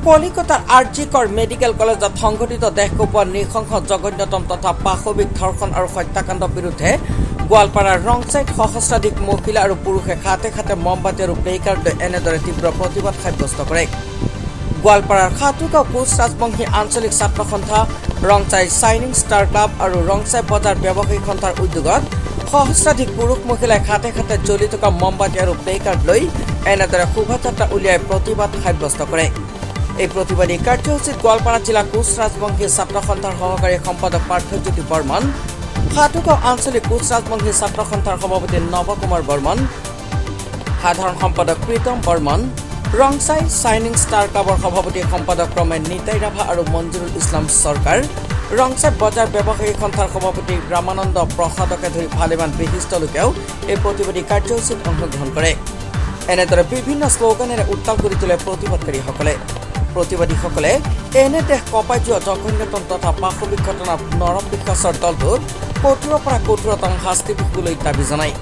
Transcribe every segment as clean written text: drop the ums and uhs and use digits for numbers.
কলিকতাৰ আৰজিকৰ মেডিকেল কলেজত সংঘটিত দেশকোপোৱা নৃশংস জঘন্যতম তথা পাশবিক ধৰ্ষণ আৰু হত্যাকাণ্ডৰ বিৰুদ্ধে গোৱালপাৰাৰ ৰংচাইত সহস্ৰাধিক মহিলা আৰু পুৰুষে খাতে খাতে মমবাতি আৰু প্লেকাৰ্ড লৈ এনেদৰে তীব্ৰ প্ৰতিবাদ সাব্যস্ত কৰে। গোৱালপাৰাৰ খাতুগাঁও কোচ ৰাজবংশী আঞ্চলিক ছাত্ৰ সন্থা, ৰংচাই চাইনিং ষ্টাৰ ক্লাব আৰু ৰংচাই বজাৰ ব্যৱসায়িক সন্থাৰ উদ্যোগত সহস্ৰাধিক পুৰুষ মহিলাই খাতে খাতে জ্বলি থকা মমবাতি আৰু প্লেকাৰ্ড লৈ এনেদৰে শোভাযাত্ৰা উলিয়াই প্ৰতিবাদ সাব্যস্ত কৰে। এই প্ৰতিবাদী কাৰ্যসূচীত গোৱালপাৰা জিলা কোচ ৰাজবংশী ছাত্ৰ সন্থাৰ সহকাৰী সম্পাদক পাৰ্থজ্যোতি বৰ্মন, খাতুগাঁও আঞ্চলিক কোচ ৰাজবংশী ছাত্ৰ সন্থাৰ সভাপতি নৱকুমাৰ বৰ্মন, সাধাৰণ সম্পাদক প্ৰীতম বৰ্মন, ৰংচাই চাইনিং ষ্টাৰ ক্লাবৰ সভাপতি সম্পাদক ক্ৰমে নিতাই ৰাভা আৰু মঞ্জুৰুল ইছলাম চৰকাৰ, ৰংচাই বজাৰ ব্যৱসায়িক সন্থাৰ সভাপতি ৰামানন্দ প্ৰসাদকে ধৰি ভালেমান বিশিষ্ট লোকেও এই প্ৰতিবাদী কাৰ্যসূচীত অংশগ্ৰহণ কৰে। এনেদৰে বিভিন্ন শ্লোগানেৰে উত্তাল কৰি তোলে প্ৰতিবাদকাৰীসকলে। প্ৰতিবাদীসকলে এনে দেশ কঁপাই যোৱা জঘন্যতম তথা পাশবিক ঘটনাৰ নৰম বিশ্বাসৰ দলটোত কঠোৰৰ পৰা কঠোৰতম শাস্তি বিহিবলৈ দাবী জনায়।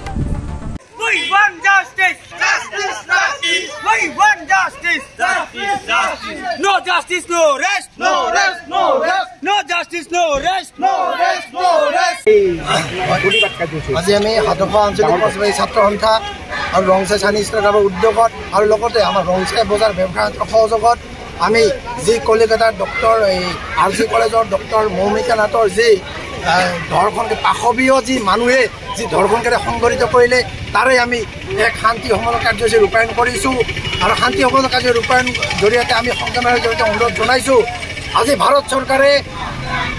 আজি আমি হাতখোৱা আঞ্চলিক কৰ্মচাৰী ছাত্ৰ সন্থা আৰু ৰংচাই চাইনিং ষ্টাৰ ক্লাবৰ উদ্যোগত আৰু লগতে আমাৰ ৰংচাই বজাৰ ব্যৱসায় সহযোগত আমি যি কলিকতাৰ ডক্টৰ আৰজি কলেজৰ ডক্টৰ মৌমিকা নাথৰ যি ধৰ্ষণ পাশৱীয় যি মানুহে যি ধৰ্ষণকাৰী সংঘটিত কৰিলে তাৰে আমি এক শান্তি সমাধান কাৰ্যসূচী ৰূপায়ণ কৰিছোঁ আৰু শান্তি সমাধান কাৰ্য ৰূপায়ণ জৰিয়তে আমি সংগ্ৰামৰ জৰিয়তে অনুৰোধ জনাইছোঁ। আজি ভাৰত চৰকাৰে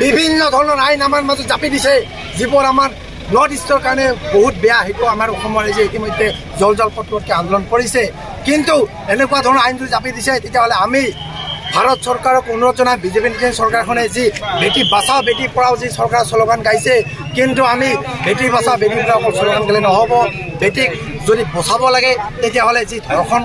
বিভিন্ন ধৰণৰ আইন আমাৰ মাজত জাপি দিছে, যিবোৰ আমাৰ নৰ্থ ইষ্টৰ কাৰণে বহুত বেয়া। সেইটো আমাৰ অসমৰ ৰাইজে ইতিমধ্যে জল পটপটকৈ আন্দোলন কৰিছে। কিন্তু এনেকুৱা ধৰণৰ আইন যদি জাপি দিছে, তেতিয়াহ'লে আমি ভাৰত চৰকাৰক অনুৰোধ জনাই বিজেপি নেতৃত্বাধীন চৰকাৰখনে যি বেটী বাচাও বেটী পঢ়াও যি চৰকাৰ শ্লোগান গাইছে, কিন্তু আমি বেটী বাচাও বেটী পঢ়াও অকল শ্লোগান গালে নহ'ব। বেটীক যদি বচাব লাগে, তেতিয়াহ'লে যি ধৰ্ষণ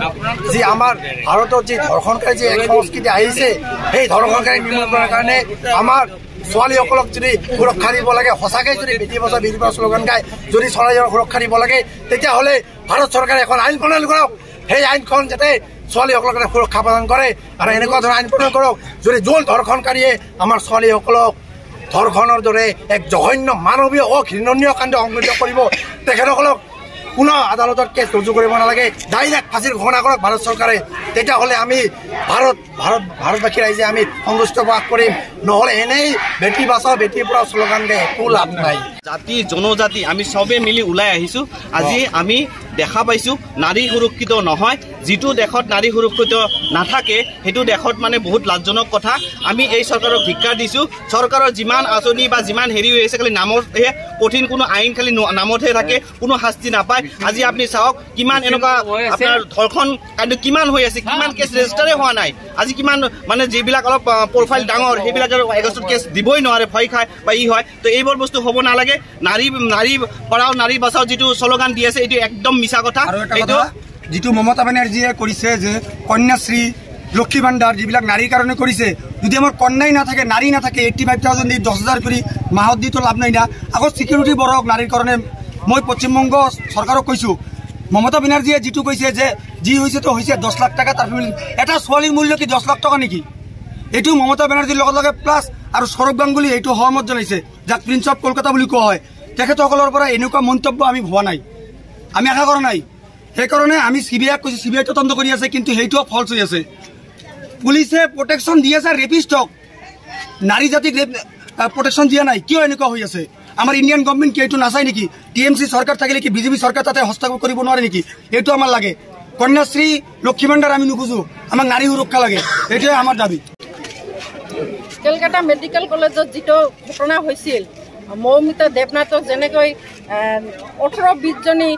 যি আমাৰ ভাৰতত যি ধৰ্ষণকাৰী যি এক সংস্কৃতি আহিছে, সেই ধৰ্ষণকাৰী নিৰ্মূল কৰাৰ কাৰণে আমাৰ ছোৱালীসকলক যদি সুৰক্ষা দিব লাগে, সঁচাকৈ যদি বেটী বচাও বেটী পঢ়াও শ্লোগান গাই যদি ছোৱালীজনক সুৰক্ষা দিব লাগে, তেতিয়াহ'লে ভাৰত চৰকাৰে এখন আইন প্ৰণয়ন কৰক। সেই আইনখন যাতে ছোৱালীসকলৰ কাৰণে সুৰক্ষা প্ৰদান কৰে আৰু এনেকুৱা ধৰণৰ আইন প্ৰণয়ন কৰক, যদি যোন ধৰ্ষণকাৰীয়ে আমাৰ ছোৱালীসকলক ধৰ্ষণৰ দৰে এক জঘন্য মানৱীয় অঘৃণনীয় কাণ্ড সংঘটিত কৰিব, তেখেতসকলক পুনৰ আদালতত কেছ ৰুজু কৰিব নালাগে, ডাইৰেক্ট ফাঁচীৰ ঘোষণা কৰক ভাৰত চৰকাৰে। তেতিয়াহ'লে আমি ভাৰতবাসী ৰাইজে আমি সন্তুষ্ট প্ৰকাশ কৰিম। নহ'লে এনেই বেটী বাচাও বেটী পঢ়াও শ্লোগান গাই একো লাভ নাই। জাতি জনজাতি আমি চবে মিলি ওলাই আহিছোঁ। আজি আমি দেখা পাইছোঁ নাৰী সুৰক্ষিত নহয়। যিটো দেশত নাৰী সুৰক্ষিত নাথাকে সেইটো দেশত মানে বহুত লাজজনক কথা। আমি এই চৰকাৰক ধিক্কাৰ দিছোঁ। চৰকাৰৰ যিমান আঁচনি বা যিমান হেৰি হৈ আছে খালি নামতহে, কঠিন কোনো আইন খালি নামতহে থাকে, কোনো শাস্তি নাপায়। আজি আপুনি চাওক কিমান এনেকুৱা আপোনাৰ ধৰ্ষণ কাণ্ড কিমান হৈ আছে, কিমান কেছ ৰেজিষ্টাৰে হোৱা নাই। আজি কিমান মানে যিবিলাক অলপ প্ৰফাইল ডাঙৰ সেইবিলাকে এগষ্টত কেছ দিবই নোৱাৰে, ভয় খায় বা হয়। তো এইবোৰ বস্তু হ'ব নালাগে। নাৰী পঢ়াও নাৰী বচাও যিটো শ্লোগান দি আছে, এইটো একদম মিছা কথা। এইটো যিটো মমতা বেনাৰ্জীয়ে কৰিছে যে কন্যাশ্ৰী, লক্ষী ভাণ্ডাৰ যিবিলাক নাৰীৰ কাৰণে কৰিছে, যদি আমাৰ কন্যাই নাথাকে, নাৰী নাথাকে, 85,000 দি 10,000 কৰি মাহত দিতো লাভ নাই না। আগত চিকিউৰিটি বঢ়াওক নাৰীৰ কাৰণে। মই পশ্চিমবংগ চৰকাৰক কৈছোঁ, মমতা বেনাৰ্জীয়ে যিটো কৈছে যে যি হৈছেতো হৈছে 10 লাখ টকা, তাৰ এটা ছোৱালীৰ মূল্য কি 10 লাখ টকা নেকি? এইটো মমতা বেনাৰ্জীৰ লগে লগে প্লাছ আৰু সৌৰভ গাংগুলী এইটো সহমত জনাইছে, যাক প্ৰিন্স অফ কলকাতা বুলি কোৱা হয়। তেখেতসকলৰ পৰা এনেকুৱা মন্তব্য আমি ভবা নাই, আমি আশা কৰা নাই। সেইকাৰণে আমি CBI কৈছোঁ, CBI তদন্ত কৰি আছে, কিন্তু সেইটোও ফল্ছ হৈ আছে। পুলিচে প্ৰটেকশ্যন দি আছে ৰেপিষ্টক, নাৰী জাতিক প্ৰটেকশ্যন দিয়া নাই। কিয় এনেকুৱা হৈ আছে? আমাৰ ইণ্ডিয়ান গভৰ্ণমেণ্ট কি এইটো নাচায় নেকি? TMC চৰকাৰ থাকিলে কি বিজেপি চৰকাৰ তাতে হস্তক্ষেপ কৰিব নোৱাৰে নেকি? এইটো আমাৰ লাগে। কন্যাশ্ৰী, লক্ষী ভাণ্ডাৰ আমি নুখোজোঁ, আমাক নাৰী সুৰক্ষা লাগে, এইটোৱে আমাৰ দাবী। কলকাতা মেডিকেল কলেজত যিটো ঘটনা হৈছিল, মৌমিতা দেৱনাথক যেনেকৈ 18-20 জনী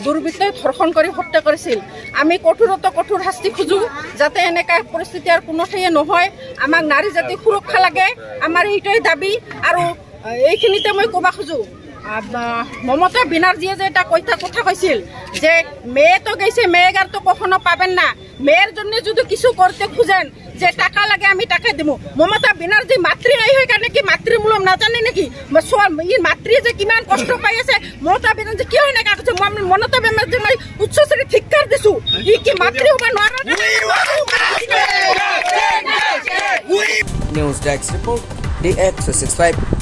দুৰ্বৃত্তই ধৰ্ষণ কৰি হত্যা কৰিছিল, আমি কঠোৰ শাস্তি খোজোঁ, যাতে এনেকুৱা পৰিস্থিতি আৰু কোনো ঠাইয়ে নহয়। আমাক নাৰী জাতিক সুৰক্ষা লাগে, আমাৰ এইটোৱে দাবী। আৰু এইখিনিতে মই ক'ব খোজোঁ, মমতা বেনার্জিয়ে যে এটা কথা কইছিল যে মেয়ে তো গেছে, মেয়েগার তো কখনো পাবেন না, মেয়ের জন্য যদি কিছু করতে খুঁজেন যে টাকা লাগে আমি টাকা দিব। মমতা বেনার্জি মাতৃ নাই হয় কারণে কি মাতৃমূলক নাজানে নাকি? মাতৃ যে কিমান কষ্ট পাই আছে, মমতা বেনার্জি কিয় এনেকা কৈছে? মই মমতা বেনার্জি মই উচ্চ শ্ৰেণীত ধিক্কাৰ দিছো। ই কি মাতৃ হ'ব নোৱাৰে? News desk report DX365